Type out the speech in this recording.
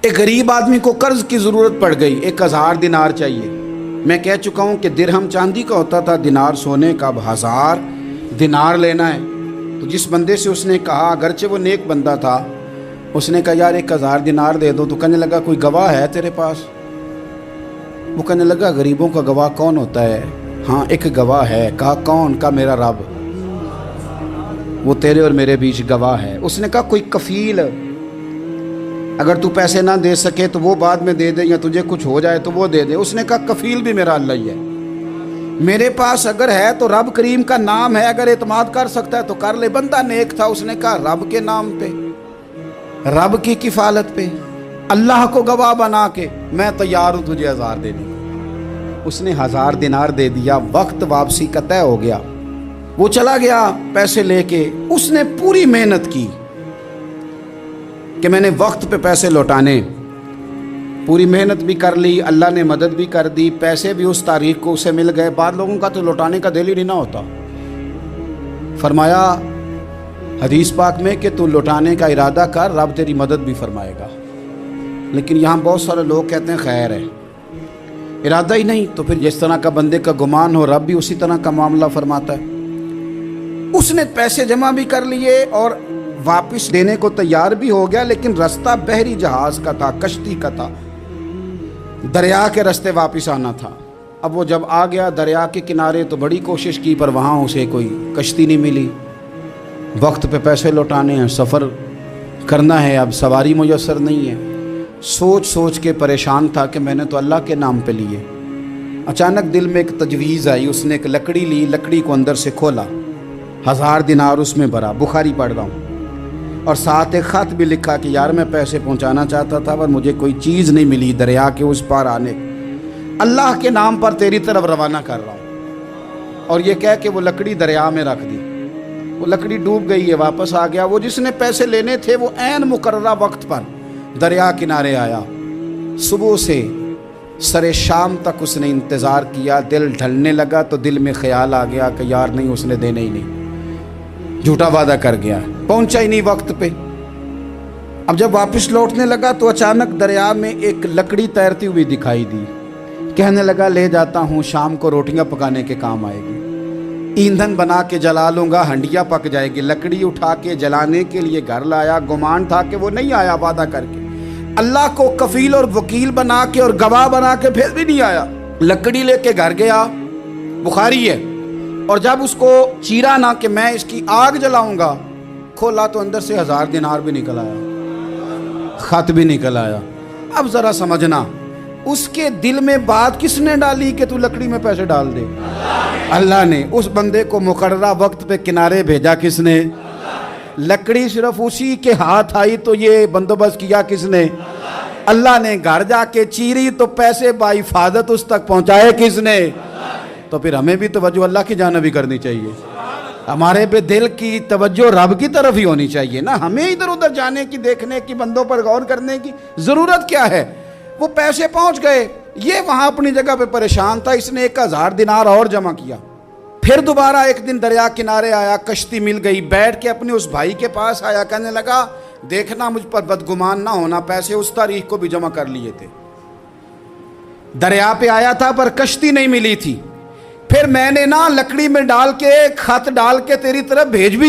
ایک غریب آدمی کو قرض کی ضرورت پڑ گئی، 1000 دینار چاہیے۔ میں کہہ چکا ہوں کہ درہم چاندی کا ہوتا تھا، دینار سونے کا، اب 1000 دینار لینا ہے۔ تو جس بندے سے اس نے کہا، اگرچہ وہ نیک بندہ تھا، اس نے کہا یار 1000 دینار دے دو، تو کہنے لگا کوئی گواہ ہے تیرے پاس؟ وہ کہنے لگا غریبوں کا گواہ کون ہوتا ہے؟ ہاں ایک گواہ ہے۔ کہا کون؟ کہا میرا رب، وہ تیرے اور میرے بیچ گواہ ہے۔ اس نے کہا کوئی کفیل، اگر تو پیسے نہ دے سکے تو وہ بعد میں دے دے، یا تجھے کچھ ہو جائے تو وہ دے دے۔ اس نے کہا کفیل بھی میرا اللہ ہی ہے، میرے پاس اگر ہے تو رب کریم کا نام ہے، اگر اعتماد کر سکتا ہے تو کر لے۔ بندہ نیک تھا، اس نے کہا رب کے نام پہ، رب کی کفالت پہ، اللہ کو گواہ بنا کے میں تیار ہوں تجھے 1000 دینے کو۔ اس نے 1000 دینار دے دیا، وقت واپسی کا طے ہو گیا، وہ چلا گیا پیسے لے کے۔ اس نے پوری محنت کی کہ میں نے وقت پہ پیسے لوٹانے، پوری محنت بھی کر لی، اللہ نے مدد بھی کر دی، پیسے بھی اس تاریخ کو اسے مل گئے۔ بعض لوگوں کا تو لوٹانے کا دل ہی نہیں نہ ہوتا۔ فرمایا حدیث پاک میں کہ تو لوٹانے کا ارادہ کر، رب تیری مدد بھی فرمائے گا۔ لیکن یہاں بہت سارے لوگ کہتے ہیں خیر ہے، ارادہ ہی نہیں، تو پھر جس طرح کا بندے کا گمان ہو رب بھی اسی طرح کا معاملہ فرماتا ہے۔ اس نے پیسے جمع بھی کر لیے اور واپس دینے کو تیار بھی ہو گیا، لیکن رستہ بحری جہاز کا تھا، کشتی کا تھا، دریا کے رستے واپس آنا تھا۔ اب وہ جب آ گیا دریا کے کنارے تو بڑی کوشش کی، پر وہاں اسے کوئی کشتی نہیں ملی۔ وقت پہ پیسے لوٹانے ہیں، سفر کرنا ہے، اب سواری میسر نہیں ہے۔ سوچ سوچ کے پریشان تھا کہ میں نے تو اللہ کے نام پہ لیے۔ اچانک دل میں ایک تجویز آئی، اس نے ایک لکڑی لی، لکڑی کو اندر سے کھولا، 1000 دینار اس میں بھرا، بخاری پڑھ رہا ہوں، اور ساتھ ایک خط بھی لکھا کہ یار میں پیسے پہنچانا چاہتا تھا پر مجھے کوئی چیز نہیں ملی دریا کے اس پار آنے، اللہ کے نام پر تیری طرف روانہ کر رہا ہوں۔ اور یہ کہہ کہ وہ لکڑی دریا میں رکھ دی، وہ لکڑی ڈوب گئی ہے، واپس آ گیا۔ وہ جس نے پیسے لینے تھے وہ عین مقررہ وقت پر دریا کنارے آیا۔ صبح سے سر شام تک اس نے انتظار کیا، دل ڈھلنے لگا تو دل میں خیال آ گیا کہ یار نہیں، اس نے دینے ہی نہیں، جھوٹا وعدہ کر گیا، پہنچا ہی نہیں وقت پہ۔ اب جب واپس لوٹنے لگا تو اچانک دریا میں ایک لکڑی تیرتی ہوئی دکھائی دی۔ کہنے لگا لے جاتا ہوں، شام کو روٹیاں پکانے کے کام آئے گی، ایندھن بنا کے جلا لوں گا، ہنڈیا پک جائے گی۔ لکڑی اٹھا کے جلانے کے لیے گھر لایا، گمان تھا کہ وہ نہیں آیا وعدہ کر کے، اللہ کو کفیل اور وکیل بنا کے اور گواہ بنا کے پھر بھی نہیں آیا۔ لکڑی لے کے گھر گیا، بخاری ہے، اور جب اس کو چیرا نہ کہ میں اس کی آگ جلاؤں گا، کھولا تو اندر سے 1000 دینار بھی نکل آیا، خط بھی نکل آیا۔ اب ذرا سمجھنا، اس کے دل میں بات کس نے ڈالی کہ تو لکڑی میں پیسے ڈال دے؟ اللہ نے۔ اس بندے کو مقررہ وقت پہ کنارے بھیجا کس نے؟ لکڑی صرف اسی کے ہاتھ آئی تو یہ بندوبست کیا کس نے؟ اللہ نے۔ گھر جا کے چیری تو پیسے بحفاظت اس تک پہنچائے کس نے؟ تو پھر ہمیں بھی توجہ اللہ کی جانب ہی کرنی چاہیے، ہمارے پہ دل کی توجہ رب کی طرف ہی ہونی چاہیے نا، ہمیں ادھر ادھر جانے کی، دیکھنے کی، بندوں پر غور کرنے کی ضرورت کیا ہے؟ وہ پیسے پہنچ گئے، یہ وہاں اپنی جگہ پہ پریشان تھا، اس نے 1000 دینار اور جمع کیا۔ پھر دوبارہ ایک دن دریا کنارے آیا، کشتی مل گئی، بیٹھ کے اپنے اس بھائی کے پاس آیا، کہنے لگا دیکھنا مجھ پر بدگمان نہ ہونا، پیسے اس تاریخ کو بھی جمع کر لیے تھے، دریا پہ آیا تھا پر کشتی نہیں ملی تھی، پھر میں نے نا لکڑی میں ڈال کے خط ڈال کے تیری طرف بھیج بھی